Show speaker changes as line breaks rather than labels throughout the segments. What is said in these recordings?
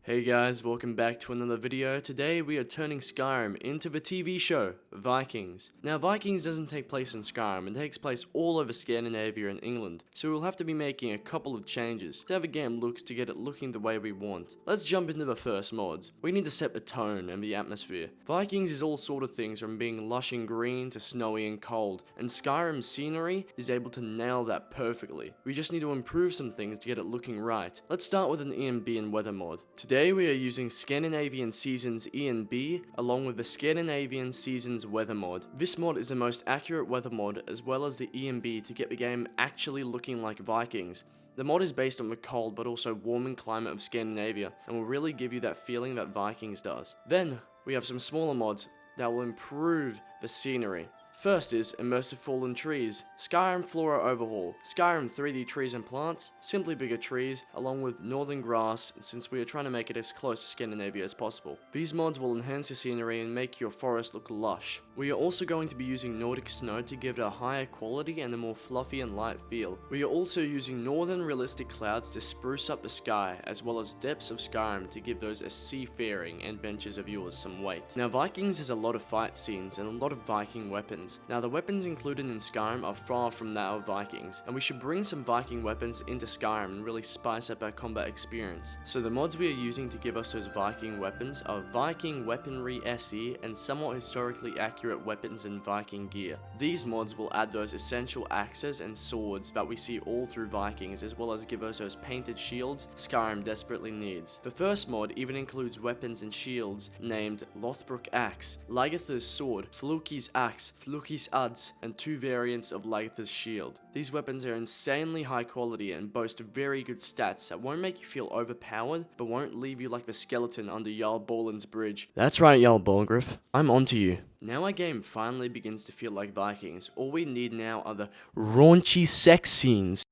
Hey guys, welcome back to another video. Today we are turning Skyrim into the TV show, Vikings. Now Vikings doesn't take place in Skyrim, it takes place all over Scandinavia and England, so we'll have to be making a couple of changes to how the game looks to get it looking the way we want. Let's jump into the first mods. We need to set the tone and the atmosphere. Vikings is all sort of things from being lush and green to snowy and cold, and Skyrim's scenery is able to nail that perfectly. We just need to improve some things to get it looking right. Let's start with an ENB and weather mod. Today we are using Scandinavian Seasons ENB along with the Scandinavian Seasons weather mod. This mod is the most accurate weather mod as well as the ENB to get the game actually looking like Vikings. The mod is based on the cold but also warming climate of Scandinavia and will really give you that feeling that Vikings does. Then we have some smaller mods that will improve the scenery. First is Immersive Fallen Trees, Skyrim Flora Overhaul, Skyrim 3D trees and plants, simply bigger trees, along with northern grass since we are trying to make it as close to Scandinavia as possible. These mods will enhance your scenery and make your forest look lush. We are also going to be using Nordic Snow to give it a higher quality and a more fluffy and light feel. We are also using northern realistic clouds to spruce up the sky, as well as depths of Skyrim to give those seafaring adventures of yours some weight. Now Vikings has a lot of fight scenes and a lot of Viking weapons. Now the weapons included in Skyrim are far from that of Vikings, and we should bring some Viking weapons into Skyrim and really spice up our combat experience. So the mods we are using to give us those Viking weapons are Viking Weaponry SE and somewhat historically accurate weapons and Viking gear. These mods will add those essential axes and swords that we see all through Vikings, as well as give us those painted shields Skyrim desperately needs. The first mod even includes weapons and shields named Lothbrok Axe, Lagertha's Sword, Fluki's Axe, Fluki's Adze, and two variants of Lagertha's Shield. These weapons are insanely high quality and boast very good stats that won't make you feel overpowered, but won't leave you like the skeleton under Jarl Borland's bridge. That's right, Jarl Borngriff, I'm onto you. Now our game finally begins to feel like Vikings. All we need now are the raunchy sex scenes.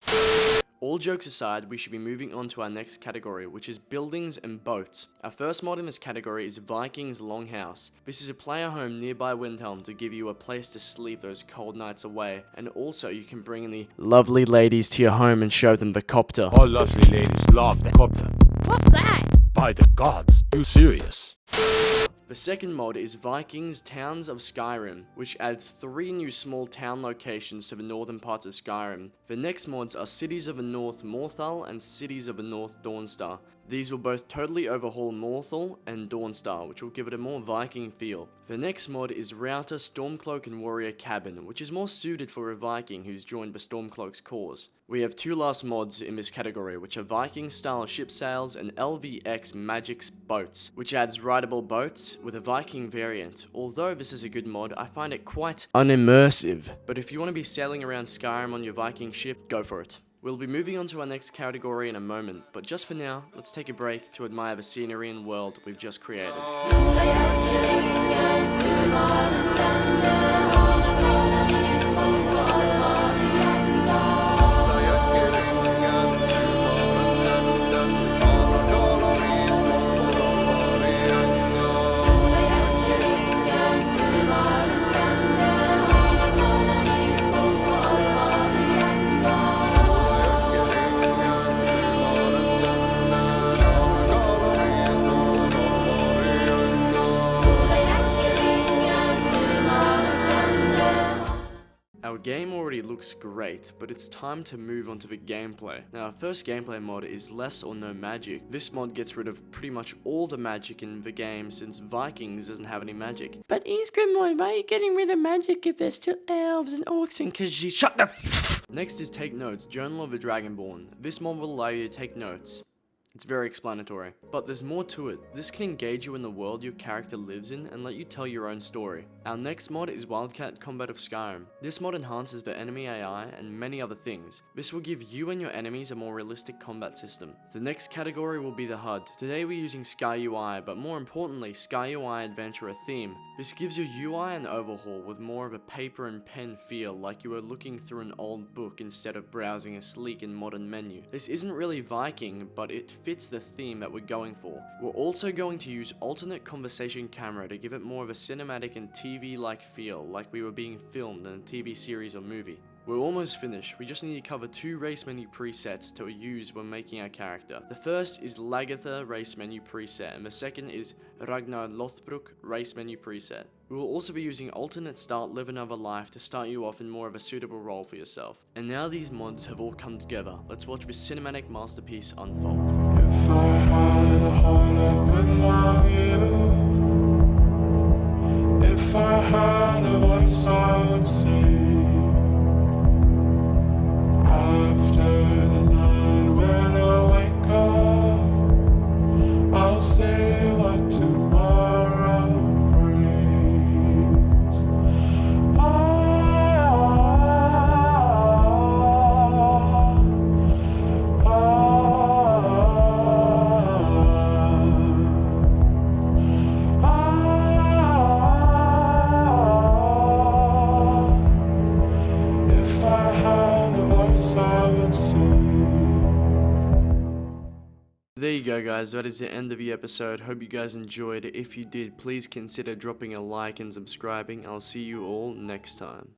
All jokes aside, we should be moving on to our next category, which is buildings and boats. Our first mod in this category is Vikings Longhouse. This is a player home nearby Windhelm to give you a place to sleep those cold nights away, and also you can bring in the lovely ladies to your home and show them the copter.
All lovely ladies love the copter.
What's that?
By the gods, you serious?
The second mod is Vikings Towns of Skyrim, which adds 3 new small town locations to the northern parts of Skyrim. The next mods are Cities of the North Morthal and Cities of the North Dawnstar. These will both totally overhaul Morthal and Dawnstar, which will give it a more Viking feel. The next mod is Router Stormcloak and Warrior Cabin, which is more suited for a Viking who's joined the Stormcloak's cause. We have 2 last mods in this category, which are Viking style ship sails and LVX Magic's boats, which adds rideable boats with a Viking variant. Although this is a good mod, I find it quite unimmersive, but if you want to be sailing around Skyrim on your Viking ship, go for it. We'll be moving on to our next category in a moment, but just for now, let's take a break to admire the scenery and world we've just created. Our game already looks great, but it's time to move on to the gameplay. Now our first gameplay mod is Less or No Magic. This mod gets rid of pretty much all the magic in the game since Vikings doesn't have any magic.
But Isgrimboy, why are you getting rid of magic if there's still elves and orcs and Khajiit? Shut the f.
Next is Take Notes, Journal of the Dragonborn. This mod will allow you to take notes. It's very explanatory, but there's more to it. This can engage you in the world your character lives in and let you tell your own story. Our next mod is Wildcat Combat of Skyrim. This mod enhances the enemy AI and many other things. This will give you and your enemies a more realistic combat system. The next category will be the HUD. Today we're using Sky UI, but more importantly, Sky UI Adventurer theme. This gives your UI an overhaul with more of a paper and pen feel, like you are looking through an old book instead of browsing a sleek and modern menu. This isn't really Viking, but it fits the theme that we're going for. We're also going to use alternate conversation camera to give it more of a cinematic and TV-like feel, like we were being filmed in a TV series or movie. We're almost finished, we just need to cover 2 race menu presets to use when making our character. The first is Lagertha race menu preset, and the second is Ragnar Lothbrok race menu preset. We will also be using alternate start live another life to start you off in more of a suitable role for yourself. And now these mods have all come together, let's watch this cinematic masterpiece unfold.
If I had a heart I could love you. If I had a voice I would sing. After the night when I wake up, I'll say what tomorrow brings. If I had a voice I would sing.
There you go guys, that is the end of the episode. Hope you guys enjoyed. If you did, please consider dropping a like and subscribing. I'll see you all next time.